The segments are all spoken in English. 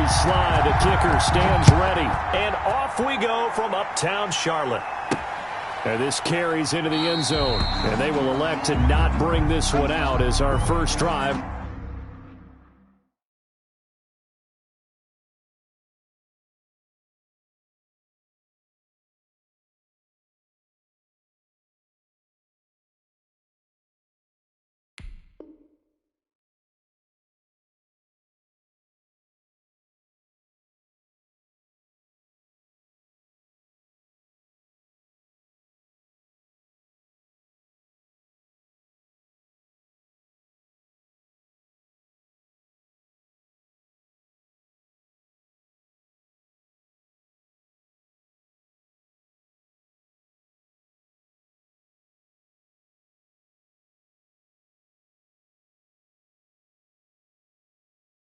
we slide. The kicker stands ready. And off we go from uptown Charlotte. And this carries into the end zone. And they will elect to not bring this one out as our first drive.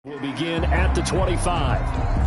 We'll begin at the 25.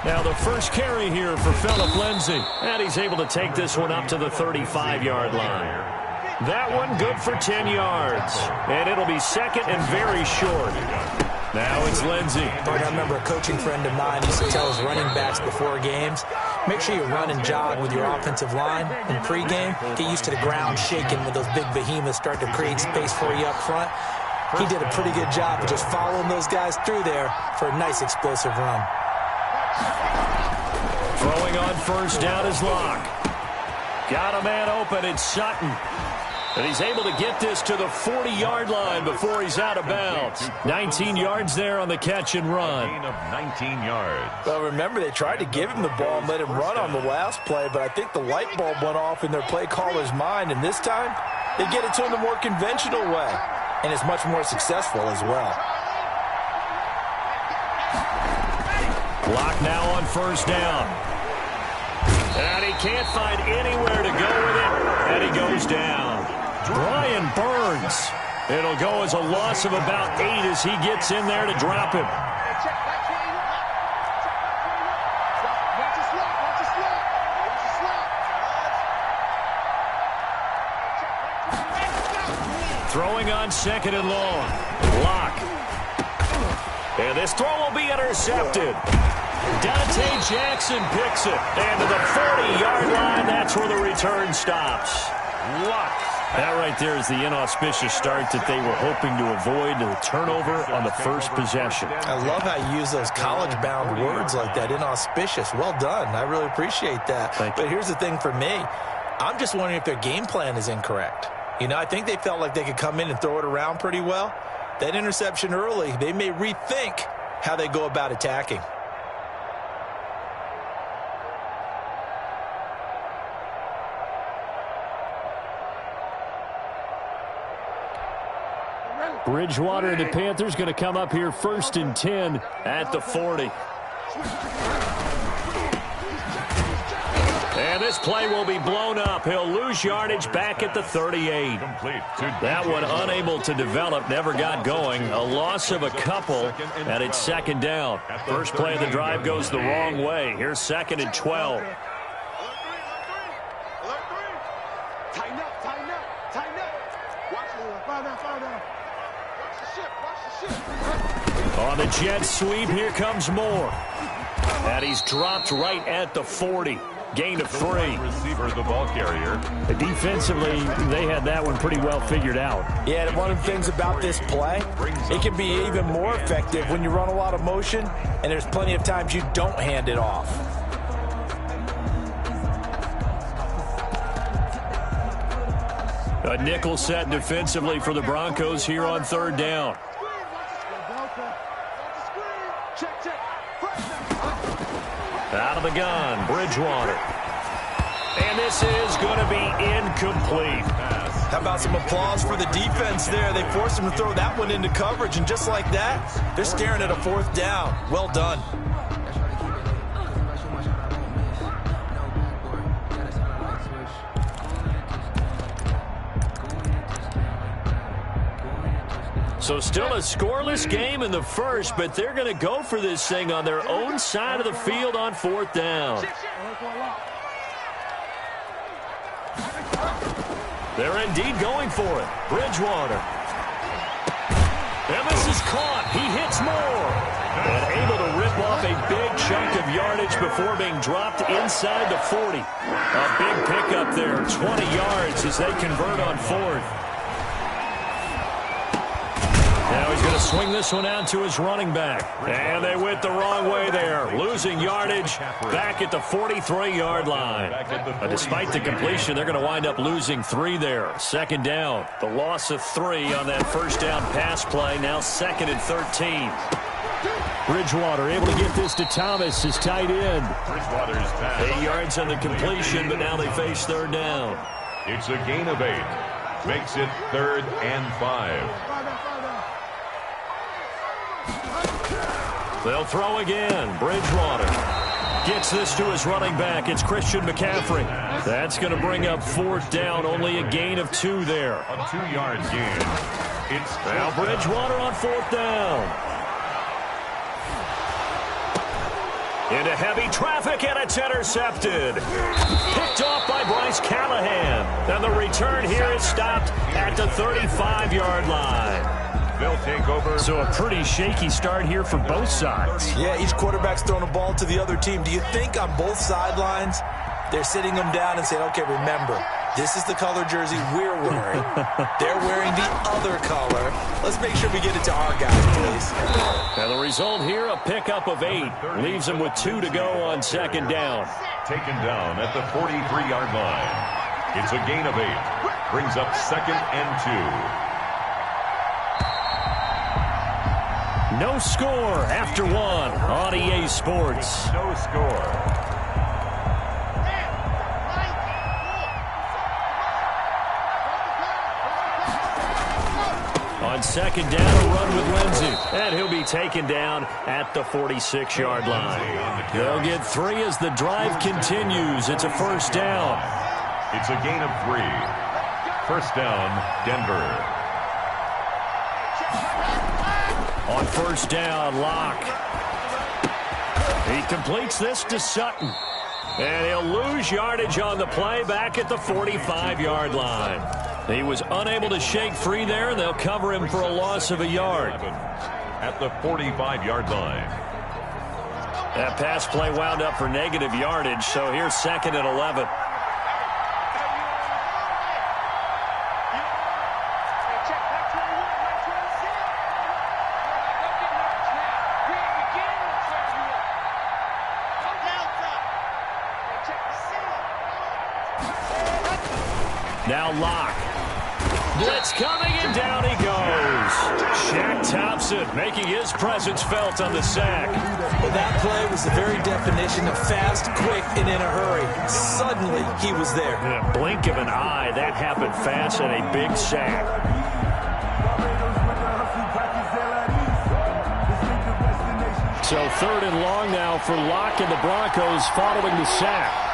Now the first carry here for Phillip Lindsay. And he's able to take this one up to the 35-yard line. That one good for 10 yards. And it'll be second and very short. Now it's Lindsay. I remember a coaching friend of mine used to tell his running backs before games, make sure you run and jog with your offensive line in pregame. Get used to the ground shaking when those big behemoths start to create space for you up front. He did a pretty good job of just following those guys through there for a nice explosive run. Throwing on first down is Locke. Got a man open, it's Sutton. And he's able to get this to the 40-yard line before he's out of bounds. 19 yards there on the catch and run. Gain of 19 yards. Well, remember, they tried to give him the ball and let him run on the last play, but I think the light bulb went off in their play caller's mind, and this time they get it to him the more conventional way, and it's much more successful as well. Block now on first down. And he can't find anywhere to go with it, and he goes down. Brian Burns. It'll go as a loss of about 8 as he gets in there to drop him. Throwing on second and long. Block. And this throw will be intercepted. Dante Jackson picks it. And to the 40-yard line, that's where the return stops. What? That right there is the inauspicious start that they were hoping to avoid, the turnover on the first possession. I love how you use those college-bound words like that, inauspicious. Well done. I really appreciate that. But here's the thing for me. I'm just wondering if their game plan is incorrect. You know, I think they felt like they could come in and throw it around pretty well. That interception early, they may rethink how they go about attacking. Bridgewater and the Panthers going to come up here first and 10 at the 40. And this play will be blown up. He'll lose yardage back at the 38. That one unable to develop, never got going. A loss of a couple, and it's second down. First play of the drive goes the wrong way. Here's second and 12. On the jet sweep, here comes Moore. And he's dropped right at the 40. Gain of 3. Receiver, the ball carrier. Defensively, they had that one pretty well figured out. Yeah, and one of the things about this play, it can be even more effective when you run a lot of motion, and there's plenty of times you don't hand it off. A nickel set defensively for the Broncos here on third down. Out of the gun, Bridgewater. And this is going to be incomplete. How about some applause for the defense there? They forced him to throw that one into coverage, and just like that, they're staring at a 4th down. Well done. So still a scoreless game in the first, but they're going to go for this thing on their own side of the field on 4th down. They're indeed going for it. Bridgewater. And this is caught. He hits more. And able to rip off a big chunk of yardage before being dropped inside the 40. A big pickup there. 20 yards as they convert on 4th. Now he's going to swing this one out to his running back. And they went the wrong way there. Losing yardage back at the 43-yard line. Despite the completion, they're going to wind up losing 3 there. 2nd down. The loss of 3 on that first down pass play. Now 2nd and 13. Bridgewater able to get this to Thomas, his tight end. Bridgewater's pass. 8 yards on the completion, but now they face 3rd down. It's a gain of 8. Makes it 3rd and 5. They'll throw again. Bridgewater gets this to his running back. It's Christian McCaffrey. That's going to bring up 4th down. Only a gain of 2 there. A 2-yard gain. It's now Bridgewater on 4th down. Into heavy traffic, and it's intercepted. Picked off by Bryce Callahan. And the return here is stopped at the 35-yard line. They'll take over. So a pretty shaky start here for both sides. Yeah, each quarterback's throwing a ball to the other team. Do you think on both sidelines they're sitting them down and saying, okay, remember, this is the color jersey we're wearing. They're wearing the other color. Let's make sure we get it to our guys, please. And the result here, a pickup of 8. Leaves them with 2 to go on 2nd down. Taken down at the 43-yard line. It's a gain of 8. Brings up 2nd and 2. No score after 1 on EA Sports. No score. On 2nd down, a run with Lindsey. And he'll be taken down at the 46-yard line. They'll get 3 as the drive continues. It's a 1st down. It's a gain of 3. 1st down, Denver. On 1st down, Locke. He completes this to Sutton. And he'll lose yardage on the play back at the 45-yard line. He was unable to shake free there, and they'll cover him for a loss of a yard. At the 45-yard line. That pass play wound up for negative yardage, so here's 2nd and 11. Now Locke. Blitz coming, and down he goes. Shaq Thompson making his presence felt on the sack. Well, that play was the very definition of fast, quick, and in a hurry. Suddenly, he was there. In a blink of an eye, that happened fast, and a big sack. So 3rd and long now for Locke and the Broncos following the sack.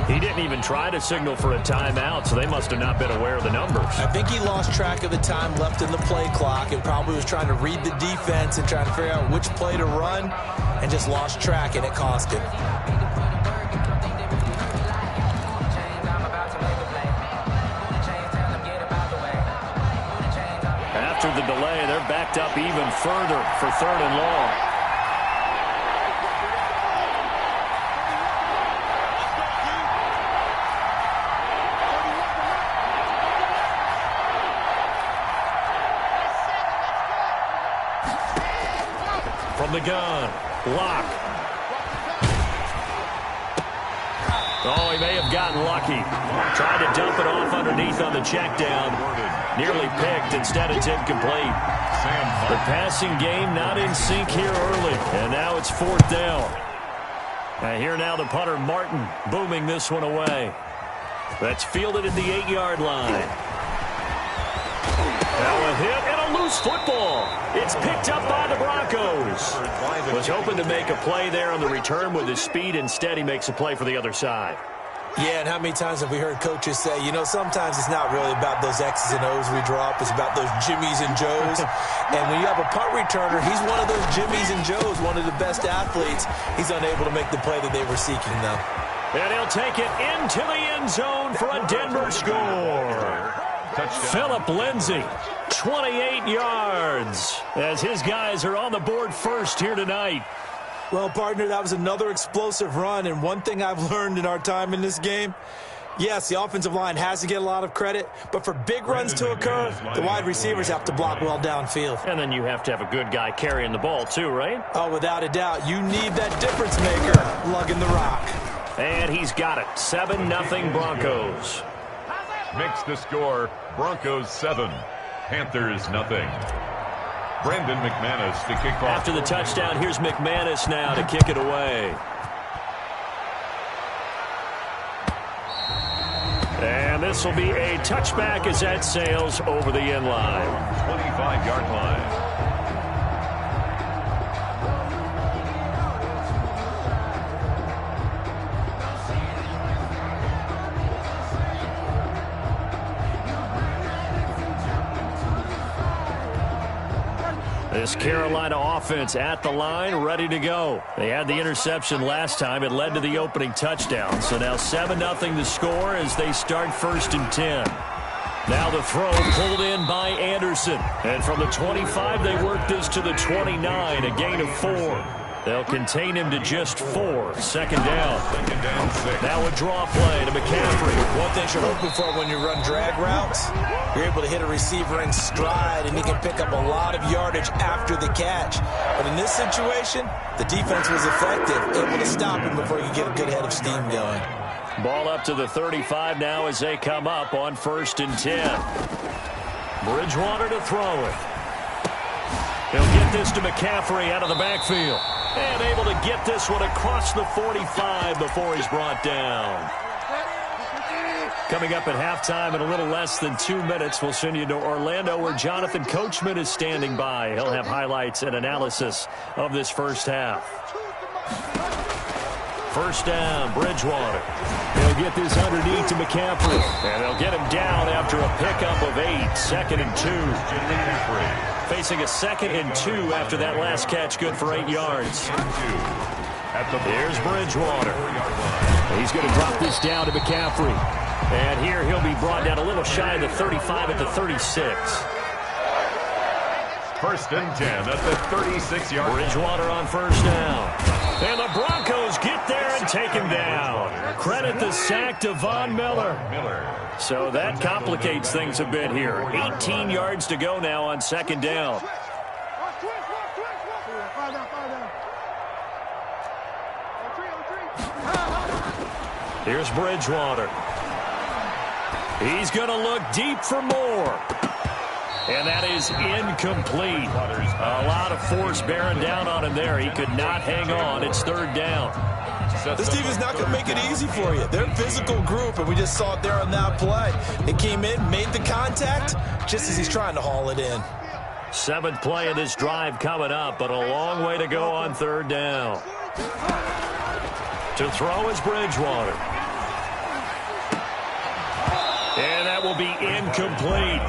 He didn't even try to signal for a timeout, so they must have not been aware of the numbers. I think he lost track of the time left in the play clock and probably was trying to read the defense and trying to figure out which play to run and just lost track, and it cost him. After the delay, they're backed up even further for 3rd and long. From the gun, Locke. Oh, he may have gotten lucky. Tried to dump it off underneath on the check down. Nearly picked. Instead, it's incomplete. The passing game not in sync here early. And now it's 4th down. And here now the punter, Martin, booming this one away. That's fielded at the 8-yard line. Now a hit and a loose football. It's picked up by the Broncos. Was hoping to make a play there on the return with his speed. Instead, he makes a play for the other side. Yeah, and how many times have we heard coaches say, you know, sometimes it's not really about those X's and O's we drop. It's about those Jimmies and Joes. And when you have a punt returner, he's one of those Jimmies and Joes, one of the best athletes. He's unable to make the play that they were seeking, though. And he'll take it into the end zone for a Denver score. Phillip Lindsay, 28 yards, as his guys are on the board first here tonight. Well, partner, that was another explosive run, and one thing I've learned in our time in this game, yes, the offensive line has to get a lot of credit, but for big runs to occur, the wide receivers have to block well downfield. And then you have to have a good guy carrying the ball too, right? Oh, without a doubt. You need that difference maker lugging the rock. And he's got it. 7-0 Broncos. Makes the score, Broncos 7, Panthers nothing. Brandon McManus to kick off. After the touchdown, here's McManus now to kick it away. And this will be a touchback as that sails over the end line. 25-yard line. This Carolina offense at the line, ready to go. They had the interception last time. It led to the opening touchdown. So now 7-0 the score as they start 1st and 10. Now the throw pulled in by Anderson. And from the 25, they work this to the 29, a gain of 4. They'll contain him to just 4. 2nd down. Now a draw play to McCaffrey. One thing you're hoping for when you run drag routes, you're able to hit a receiver in stride, and he can pick up a lot of yardage after the catch. But in this situation, the defense was effective, able to stop him before you get a good head of steam going. Ball up to the 35 now as they come up on 1st and 10. Bridgewater to throw it. He'll get this to McCaffrey out of the backfield. And able to get this one across the 45 before he's brought down. Coming up at halftime in a little less than 2 minutes, we'll send you to Orlando where Jonathan Coachman is standing by. He'll have highlights and analysis of this first half. 1st down, Bridgewater. He'll get this underneath to McCaffrey. And they'll get him down after a pickup of 8. 2nd and 2. Facing a 2nd and 2 after that last catch, good for 8 yards. Here's Bridgewater. He's going to drop this down to McCaffrey. And here he'll be brought down a little shy of the 35 at the 36. 1st and 10 at the 36-yard line. Bridgewater on 1st down. And the Broncos get there and take him down. Credit the sack to Von Miller. So that complicates things a bit here. 18 yards to go now on 2nd down. Here's Bridgewater. He's going to look deep for more. And that is incomplete. A lot of force bearing down on him there. He could not hang on. It's 3rd down. This team is not going to make it easy for you. They're a physical group, and we just saw it there on that play. They came in, made the contact, just as he's trying to haul it in. 7th play of this drive coming up, but a long way to go on 3rd down. To throw is Bridgewater. And that will be incomplete.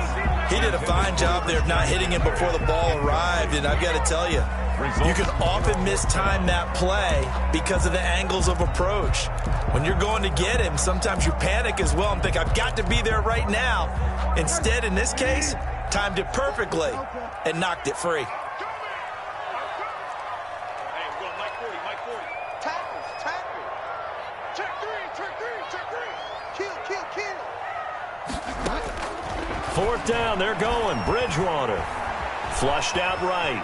He did a fine job there of not hitting him before the ball arrived, and I've got to tell you, you can often mistime that play because of the angles of approach. When you're going to get him, sometimes you panic as well and think, I've got to be there right now. Instead, in this case, timed it perfectly and knocked it free. Fourth down, they're going. Bridgewater. Flushed out right.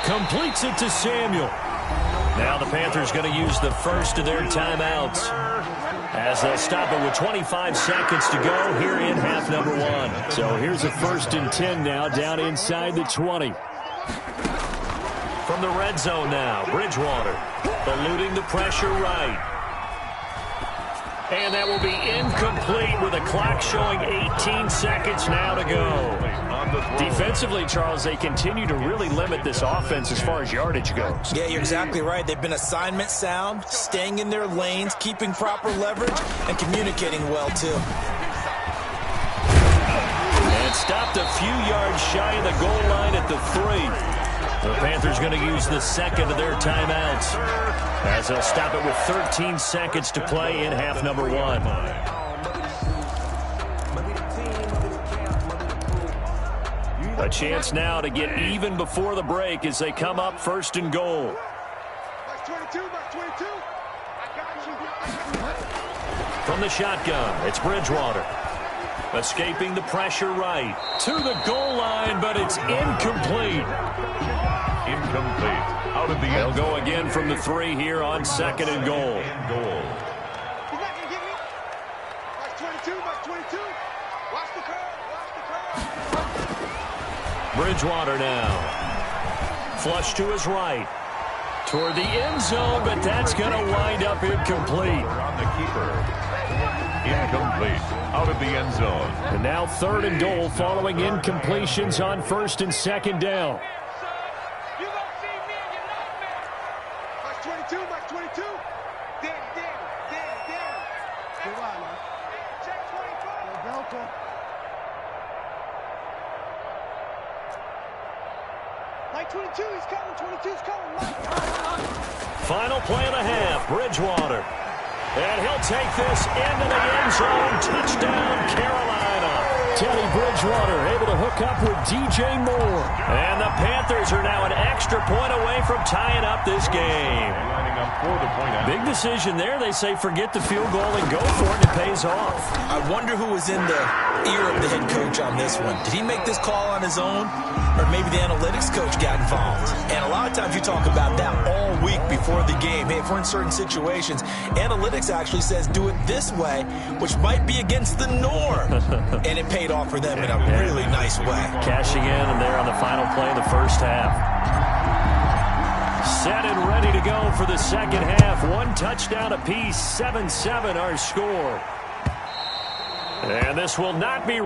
Completes it to Samuel. Now the Panthers going to use the first of their timeouts as they'll stop it with 25 seconds to go here in half number 1. So here's a 1st and 10 now down inside the 20. From the red zone now, Bridgewater eluding the pressure right. And that will be incomplete with a clock showing 18 seconds now to go. Defensively, Charles, they continue to really limit this offense as far as yardage goes. Yeah, you're exactly right. They've been assignment sound, staying in their lanes, keeping proper leverage, and communicating well, too. And stopped a few yards shy of the goal line at the 3. The Panthers going to use the second of their timeouts as they'll stop it with 13 seconds to play in half number 1. A chance now to get even before the break as they come up 1st and goal. From the shotgun, it's Bridgewater. Escaping the pressure right. To the goal line, but it's incomplete. Incomplete. Out of the end. They'll go again from the 3 here on 2nd and goal. He's not going to get me. Watch 22, watch 22. Watch the curve, Bridgewater now. Flush to his right. Toward the end zone, but that's going to wind up incomplete. On the keeper. Incomplete. Out of the end zone. And now 3rd and goal following incompletions on 1st and 2nd down. You gonna see me and your nightmare. Watch 22, watch 22. Damn. Good one, man. Check 24. Delta. Like 22, he's coming. 22's coming. Final play of the half, Bridgewater. And he'll take this into the end zone. Touchdown, Carolina. Teddy Bridgewater able to hook up with DJ Moore. And the Panthers are now an extra point away from tying up this game. Lining up for the point out. Big decision there. They say forget the field goal and go for it. It pays off. I wonder who was in the ear of the head coach on this one. Did he make this call on his own? Or maybe the analytics coach got involved? And a lot of times you talk about that all week before the game. Hey, if we're in certain situations, analytics actually says do it this way, which might be against the norm. And it paid off for them in a really nice way. Cashing in, and they're on the final play of the first half. Set and ready to go for the second half. 1 touchdown apiece, 7-7 our score. And this will not be...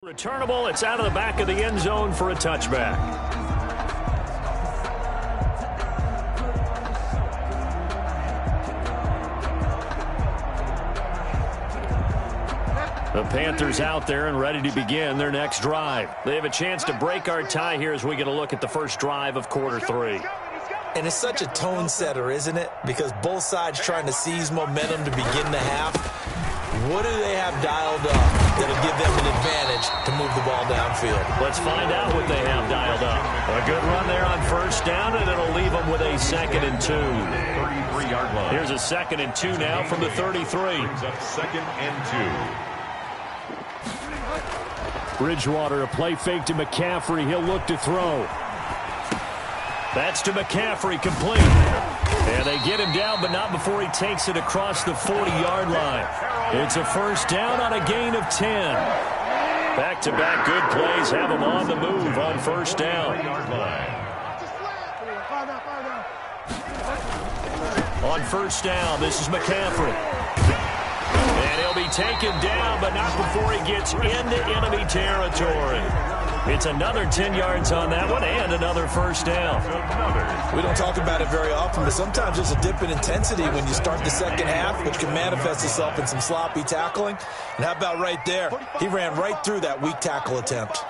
Returnable, it's out of the back of the end zone for a touchback. The Panthers out there and ready to begin their next drive. They have a chance to break our tie here as we get a look at the first drive of quarter 3. And it's such a tone setter, isn't it? Because both sides trying to seize momentum to begin the half. What do they have dialed up that'll give them an advantage to move the ball downfield? Let's find out what they have dialed up. A good run there on first down, and it'll leave them with a 2nd and 2. 33-yard line. Here's a 2nd and 2 now from the 33. Brings up 2nd and 2. Bridgewater, a play fake to McCaffrey. He'll look to throw. That's to McCaffrey, complete. And they get him down, but not before he takes it across the 40-yard line. It's a first down on a gain of 10. Back-to-back good plays have him on the move on first down. On first down, this is McCaffrey. And he'll be taken down, but not before he gets into enemy territory. It's another 10 yards on that one and another first down. We don't talk about it very often, but sometimes there's a dip in intensity when you start the second half, which can manifest itself in some sloppy tackling. And how about right there? He ran right through that weak tackle attempt.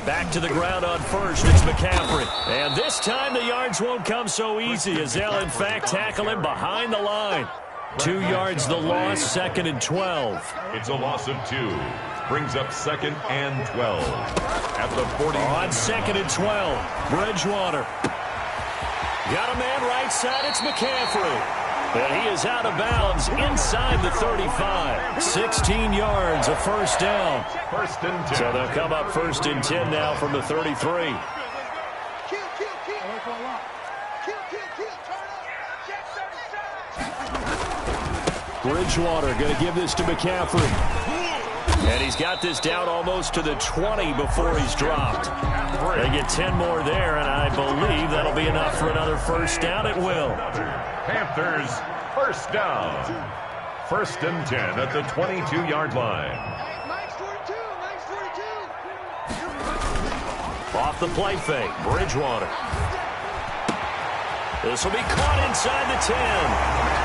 Back to the ground on first, it's McCaffrey. And this time the yards won't come so easy as they'll in fact tackle him behind the line. 2 yards the loss, 2nd and 12. It's a loss of 2. Brings up 2nd and 12. At the 40. On 2nd and 12, Bridgewater. Got a man right side, it's McCaffrey. And he is out of bounds inside the 35. 16 yards, a first down. First and 10. So they'll come up 1st and 10 now from the 33. Bridgewater going to give this to McCaffrey. And he's got this down almost to the 20 before he's dropped. They get 10 more there, and I believe that'll be enough for another first down. It will. Panthers, first down. 1st and 10 at the 22-yard line. Off the play fake, Bridgewater. This will be caught inside the 10.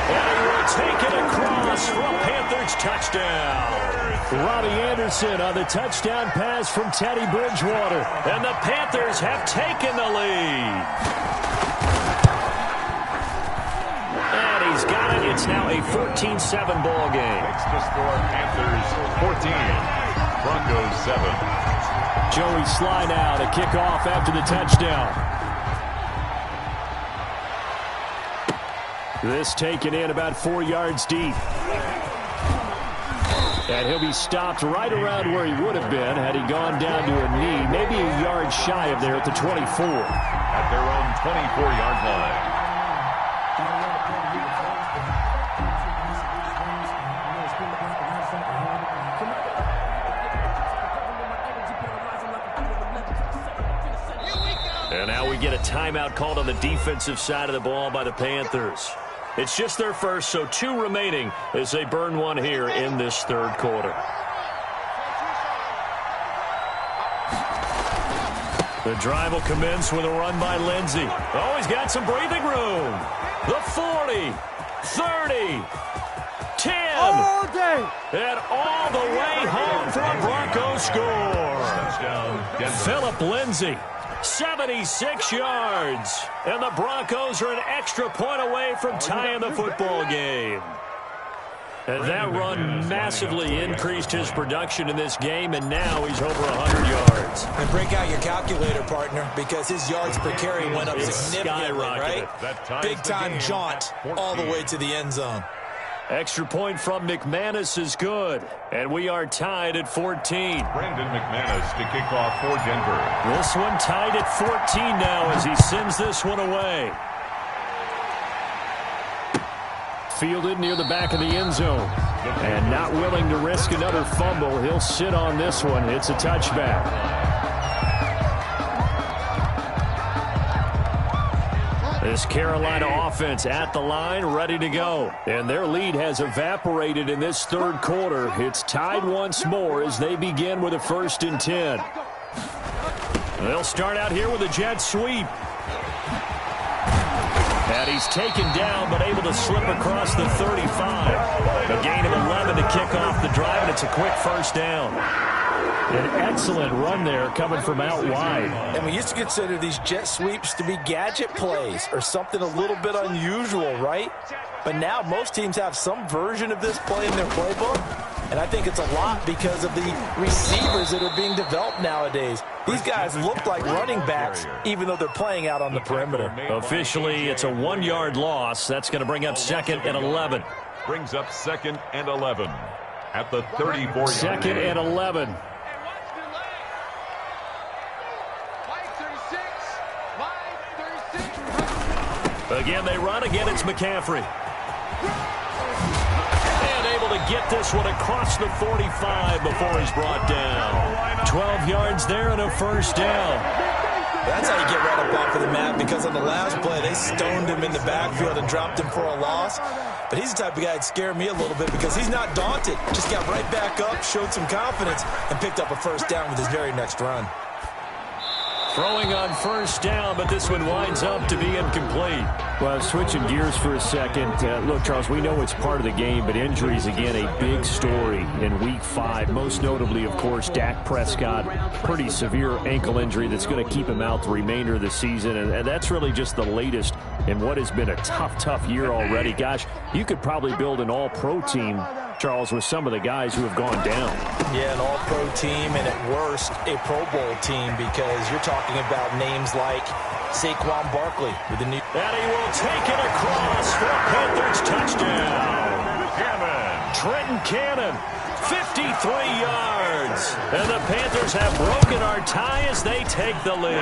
And he will take it across for a Panthers touchdown. Robbie Anderson on the touchdown pass from Teddy Bridgewater. And the Panthers have taken the lead. And he's got it. It's now a 14-7 ball game. Makes the score Panthers 14, Broncos 7. Joey Sly now to kick off after the touchdown. This taken in about 4 yards deep. And he'll be stopped right around where he would have been had he gone down to a knee, maybe a yard shy of there at the 24. At their own 24-yard line. And now we get a timeout called on the defensive side of the ball by the Panthers. It's just their first, so 2 remaining as they burn one here in this 3rd quarter. The drive will commence with a run by Lindsey. Oh, he's got some breathing room. The 40, 30, 10. All day. And all the way home for a Broncos score. Touchdown, Philip Lindsey. 76 yards. And the Broncos are an extra point away from tying the football game. And that run massively increased his production in this game, and now he's over 100 yards. And break out your calculator, partner, because his yards per carry went up significantly, right? Big-time jaunt all the way to the end zone. Extra point from McManus is good, and we are tied at 14. Brandon McManus to kick off for Denver. This one tied at 14 now as he sends this one away. Fielded near the back of the end zone. And not willing to risk another fumble, he'll sit on this one. It's a touchback. This Carolina offense at the line, ready to go. And their lead has evaporated in this 3rd quarter. It's tied once more as they begin with a 1st and 10. They'll start out here with a jet sweep. And he's taken down, but able to slip across the 35. A gain of 11 to kick off the drive, and it's a quick first down. An excellent run there coming from out wide. And we used to consider these jet sweeps to be gadget plays or something a little bit unusual, right? But now most teams have some version of this play in their playbook. And I think it's a lot because of the receivers that are being developed nowadays. These guys look like running backs, even though they're playing out on the perimeter. Officially, it's a 1-yard loss. That's going to bring up 2nd and 11. Brings up 2nd and 11 at the 34-yard 2nd and 11. Again, they run. Again, it's McCaffrey. And able to get this one across the 45 before he's brought down. 12 yards there and a first down. That's how you get right up off of the mat, because on the last play, they stoned him in the backfield and dropped him for a loss. but he's the type of guy that scared me a little bit because he's not daunted. Just got right back up, showed some confidence, and picked up a first down with his very next run. Throwing on first down, but this one winds up to be incomplete. Well, switching gears for a second. Look, Charles, we know it's part of the game, but injuries, again, a big story in Week 5. Most notably, of course, Dak Prescott. Pretty severe ankle injury that's going to keep him out the remainder of the season, and that's really just the latest in what has been a tough year already. Gosh, you could probably build an all-pro team, Charles, with some of the guys who have gone down. Yeah, an all-pro team, and at worst, a Pro Bowl team, because you're talking about names like Saquon Barkley with the new... And he will take it across for a Panthers touchdown. Trenton Cannon, 53 yards. And the Panthers have broken our tie as they take the lead.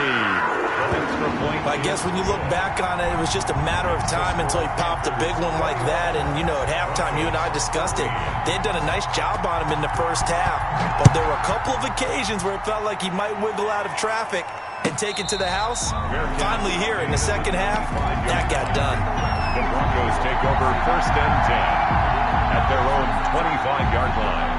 I guess when you look back on it, it was just a matter of time until he popped a big one like that. And, you know, at halftime, you and I discussed it. They had done a nice job on him in the first half. But there were a couple of occasions where it felt like he might wiggle out of traffic and take it to the house. Finally here in the second half, that got done. The Broncos take over 1st and 10 at their own 25-yard line.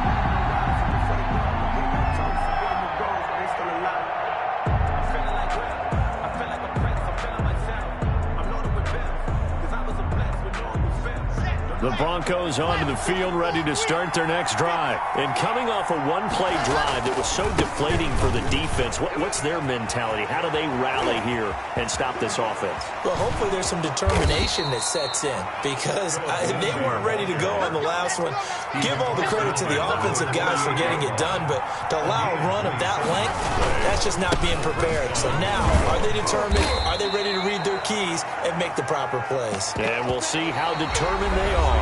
The Broncos onto the field, ready to start their next drive. And coming off a one-play drive that was so deflating for the defense, what's their mentality? How do they rally here and stop this offense? Well, hopefully there's some determination that sets in, because they weren't ready to go on the last one. Give all the credit to the offensive guys for getting it done, but to allow a run of that length, that's just not being prepared. So now, are they determined? Are they ready to read their keys and make the proper plays? And we'll see how determined they are.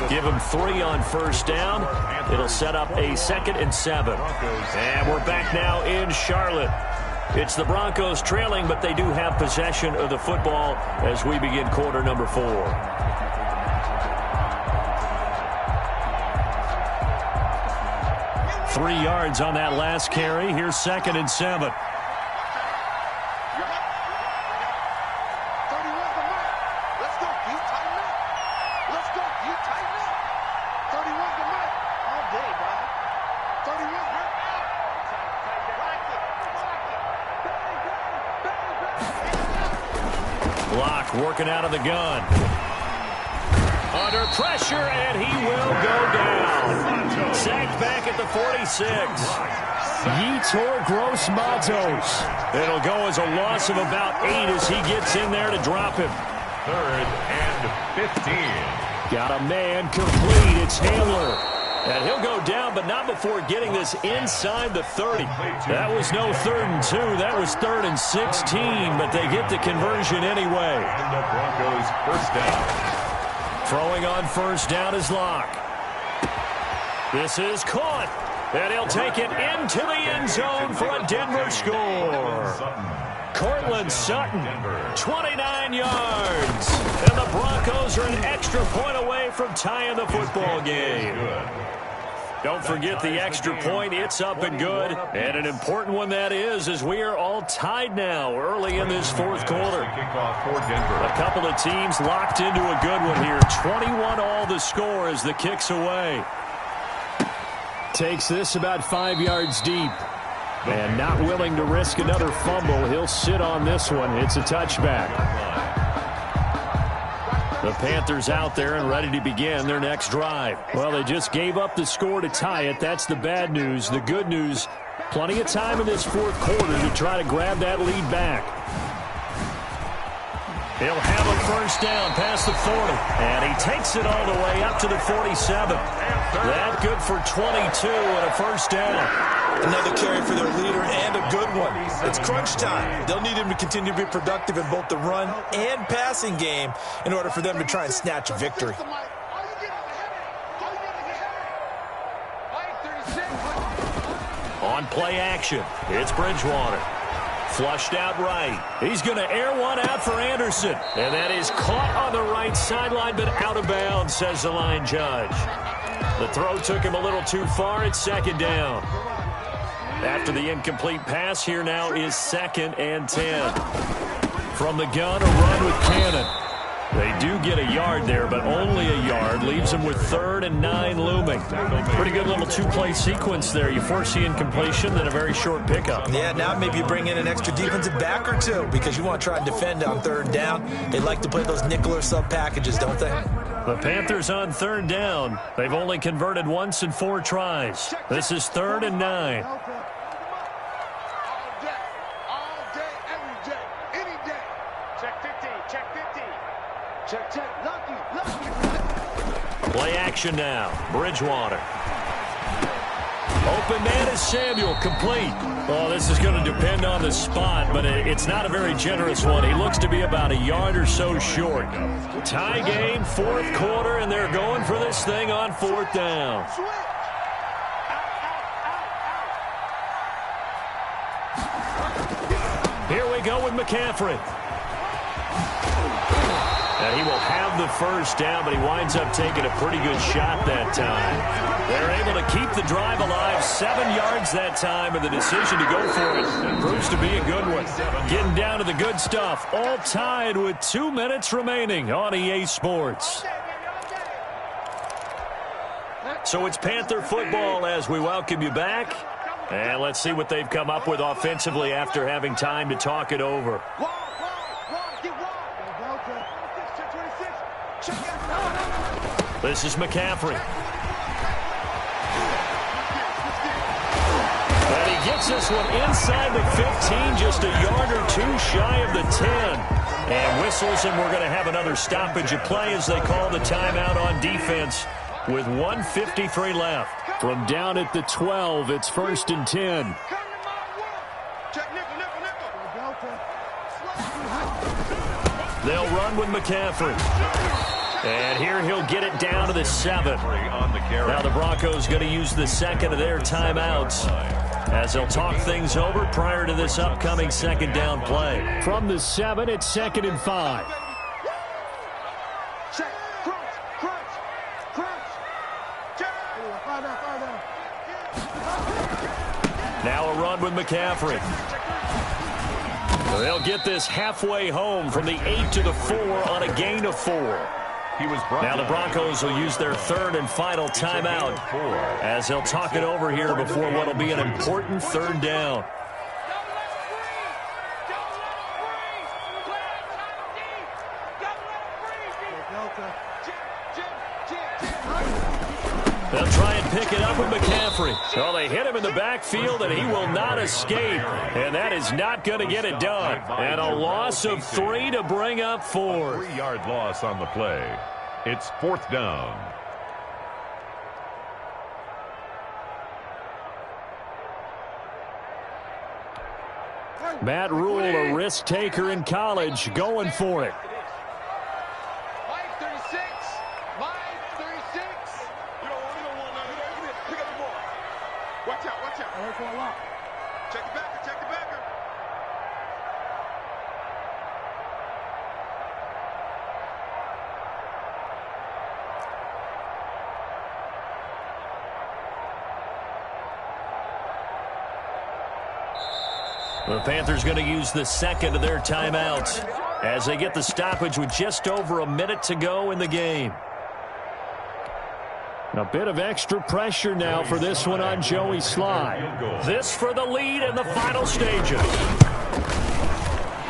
Give them 3 on first down. It'll set up a 2nd and 7. And we're back now in Charlotte. It's the Broncos trailing, but they do have possession of the football as we begin quarter number 4. 3 yards on that last carry. Here's 2nd and 7. Working out of the gun. Under pressure, and he will go down. Sacked back at the 46. Yetur Gross-Matos. It'll go as a loss of about 8 as he gets in there to drop him. 3rd and 15. Got a man complete. It's Handler. And he'll go down, but not before getting this inside the 30. That was no 3rd and 2. That was 3rd and 16, but they get the conversion anyway. And the Broncos first down. Throwing on first down is Locke. This is caught, and he'll take it into the end zone for a Denver score. Cortland Sutton, 29 yards. And the Broncos are an extra point away from tying the football game. Don't forget the extra point. It's up and good. And an important one that is, as we are all tied now early in this 4th quarter. A couple of teams locked into a good one here. 21 all the score as the kick's away. Takes this about 5 yards deep. And not willing to risk another fumble. He'll sit on this one. It's a touchback. The Panthers out there and ready to begin their next drive. Well, they just gave up the score to tie it. That's the bad news. The good news, plenty of time in this 4th quarter to try to grab that lead back. He'll have a first down past the 40. And he takes it all the way up to the 47. That good for 22 and a first down. Another carry for their leader and a good one. It's crunch time. They'll need him to continue to be productive in both the run and passing game in order for them to try and snatch a victory. On play action, it's Bridgewater. Flushed out right. He's going to air one out for Anderson. And that is caught on the right sideline, but out of bounds, says the line judge. The throw took him a little too far. It's 2nd down. After the incomplete pass, here now is 2nd and 10. From the gun, a run with Cannon. They do get a yard there, but only a yard. Leaves them with 3rd and 9 looming. Pretty good little two-play sequence there. You force the incompletion, then a very short pickup. Yeah, now maybe you bring in an extra defensive back or two because you want to try and defend on 3rd down. They like to play those nickel or sub packages, don't they? The Panthers on 3rd down. They've only converted once in 4 tries. This is 3rd and 9. Play action now. Bridgewater. Open man is Samuel. Complete. Oh, this is going to depend on the spot, but it's not a very generous one. He looks to be about a yard or so short. Tie game, 4th quarter, and they're going for this thing on 4th down. Here we go with McCaffrey. And he will have the 1st down, but he winds up taking a pretty good shot that time. They're able to keep the drive alive, 7 yards that time, and the decision to go for it proves to be a good one. Getting down to the good stuff, all tied with 2 minutes remaining on EA Sports. So it's Panther football as we welcome you back. And let's see what they've come up with offensively after having time to talk it over. This is McCaffrey. And he gets this one inside the 15, just a yard or 2 shy of the 10. And whistles, and we're going to have another stoppage of play as they call the timeout on defense with 1:53 left. From down at the 12, it's 1st and 10. They'll run with McCaffrey. And here he'll get it down to the 7. Now the Broncos going to use the 2nd of their timeouts as they'll talk things over prior to this upcoming 2nd down play. From the 7, it's 2nd and 5. Now a run with McCaffrey. They'll get this halfway home from the 8 to the 4 on a gain of 4. Now the Broncos will use their 3rd and final timeout as they'll talk it over here before what will be an important 3rd down. They'll try and pick it up with McCaffrey. Well, they hit him in the backfield, and he will not escape. And that is not going to get it done. And a loss of 3 to bring up 4. 3-yard loss on the play. It's 4th down. Matt Rule, a risk taker in college, going for it. The Panthers going to use the 2nd of their timeouts as they get the stoppage with just over a minute to go in the game. A bit of extra pressure now for this one on Joey Sly. This for the lead in the final stages.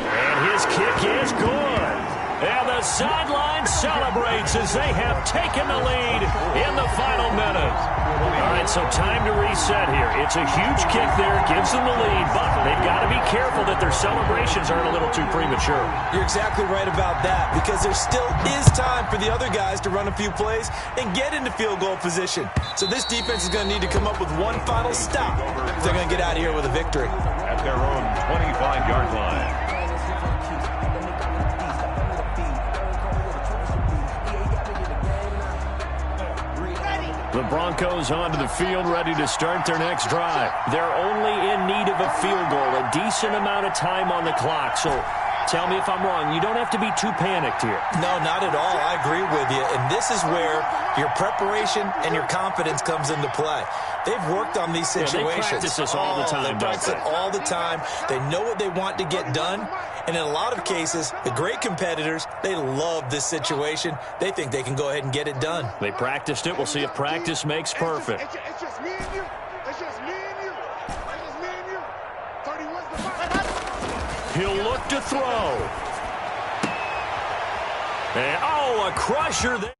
And his kick is good. And the sideline celebrates as they have taken the lead in the final minute. All right, so time to reset here. It's a huge kick there. Gives them the lead, but they've got to be careful that their celebrations aren't a little too premature. You're exactly right about that because there still is time for the other guys to run a few plays and get into field goal position. So this defense is going to need to come up with one final stop if they're going to get out of here with a victory. At their own 25-yard line. The Broncos onto the field, ready to start their next drive. They're only in need of a field goal, a decent amount of time on the clock. So Tell me if I'm wrong. You don't have to be too panicked here. No, not at all. I agree with you. And this is where your preparation and your confidence comes into play. They've worked on these situations. They practice this all the time, They practice it all the time. They know what they want to get done. And in a lot of cases, the great competitors, they love this situation. They think they can go ahead and get it done. They practiced it. We'll see if practice makes perfect. It's just me and you. It's just me and you. It's just me and you. 31's the fight. He'll look to throw. And, oh, a crusher there.